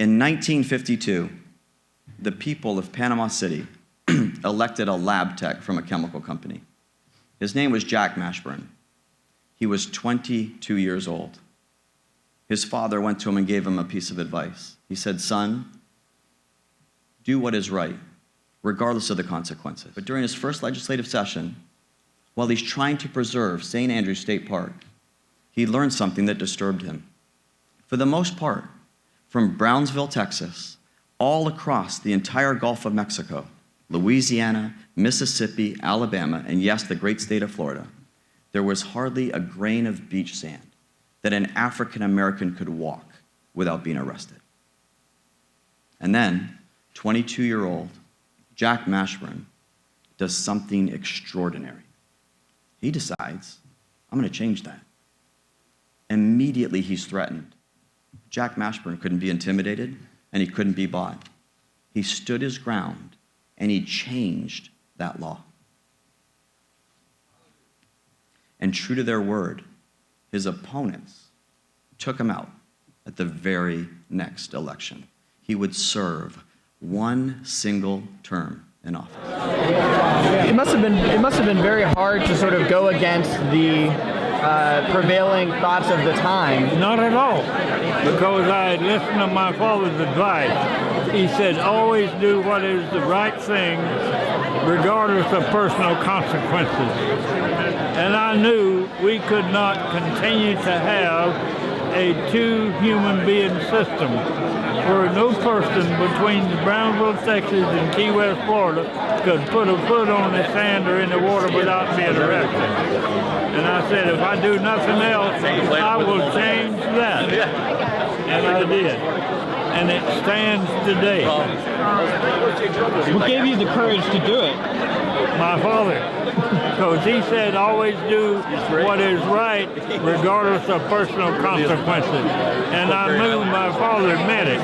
In 1952, the people of Panama City elected a lab tech from a chemical company. His name was Jack Mashburn. He was 22 years old. His father went to him and gave him a piece of advice. He said, "Son, do what is right, regardless of the consequences." But during his first legislative session, while he's trying to preserve St. Andrews State Park, he learned something that disturbed him. For the most part, from Brownsville, Texas, all across the entire Gulf of Mexico, Louisiana, Mississippi, Alabama, and yes, the great state of Florida, there was hardly a grain of beach sand that an African American could walk without being arrested. And then, 22-year-old Jack Mashburn does something extraordinary. He decides, I'm going to change that. Immediately, he's threatened. Jack Mashburn couldn't be intimidated, and he couldn't be bought. He stood his ground, and he changed that law. And true to their word, his opponents took him out at the very next election. He would serve one single term in office. It must have been very hard to sort of go against the prevailing thoughts of the time. Not at all, because I had listened to my father's advice. He said, always do what is the right thing, regardless of personal consequences. And I knew we could not continue to have a two-human being system where no person between Brownsville, Texas and Key West, Florida could put a foot on the sand or in the water without being arrested. And I said, if I do nothing else, I will change that. And I did. And it stands today. What gave you the courage to do it? My father. Because he said, always do what is right, regardless of personal consequences. And I knew my father meant it.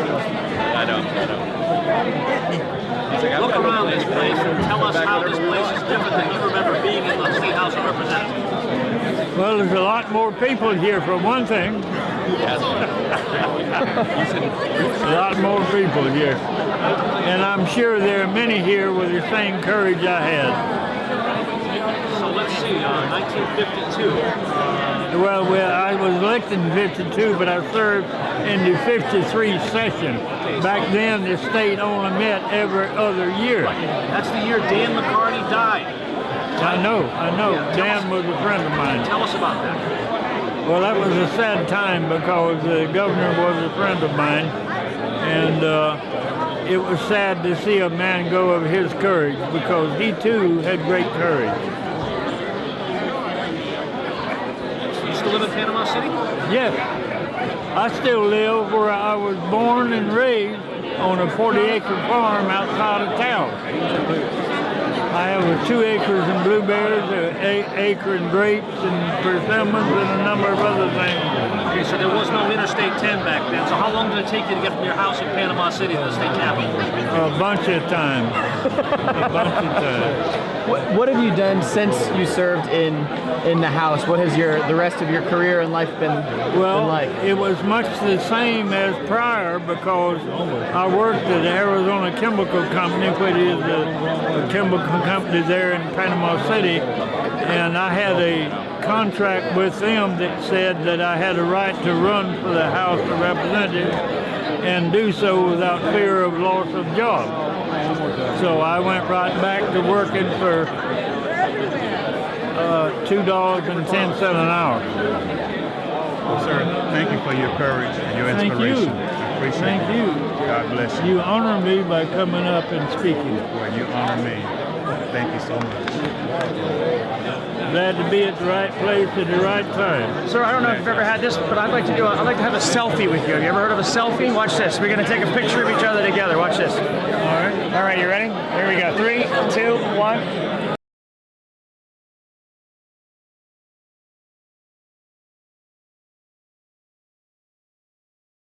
Look around this place and tell us how this place is different than you remember being in the State House of Representatives. Well, there's a lot more people here, for one thing. A lot more people here. And I'm sure there are many here with the same courage I had. So let's see, 1952. Well, I was elected in 52, but I served in the 53 session. Back then, the state only met every other year. That's the year Dan McCarty died. I know. Yeah, Dan was a friend of mine. Tell us about that. Well, that was a sad time because the governor was a friend of mine, and it was sad to see a man go of his courage because he too had great courage. You still live in Panama City? Yes. I still live where I was born and raised on a 40-acre farm outside of town. I have 2 acres in blueberries, an acre in grapes and persimmons, and a number of other things. Okay, so there was no Interstate 10 back then. So how long did it take you to get from your house in Panama City to the state capitol? A bunch of times. A bunch of times. What have you done since you served in the House? What has the rest of your career and life been like? It was much the same as prior because I worked at the Arizona Chemical Company, which is a chemical company there in Panama City, and I had a contract with them that said that I had a right to run for the House of Representatives and do so without fear of loss of job. So I went right back to working for $2.10 an hour. Well, sir, thank you for your courage and your inspiration. I appreciate it. Thank you. God bless you. You honor me by coming up and speaking. Well, you honor me. Thank you so much. Glad to be at the right place at the right time. Sir, I don't know if you've ever had this, but I'd like to have a selfie with you. Have you ever heard of a selfie? Watch this. We're going to take a picture of each other together. Watch this. All right. All right, you ready? Here we go. 3, 2, 1.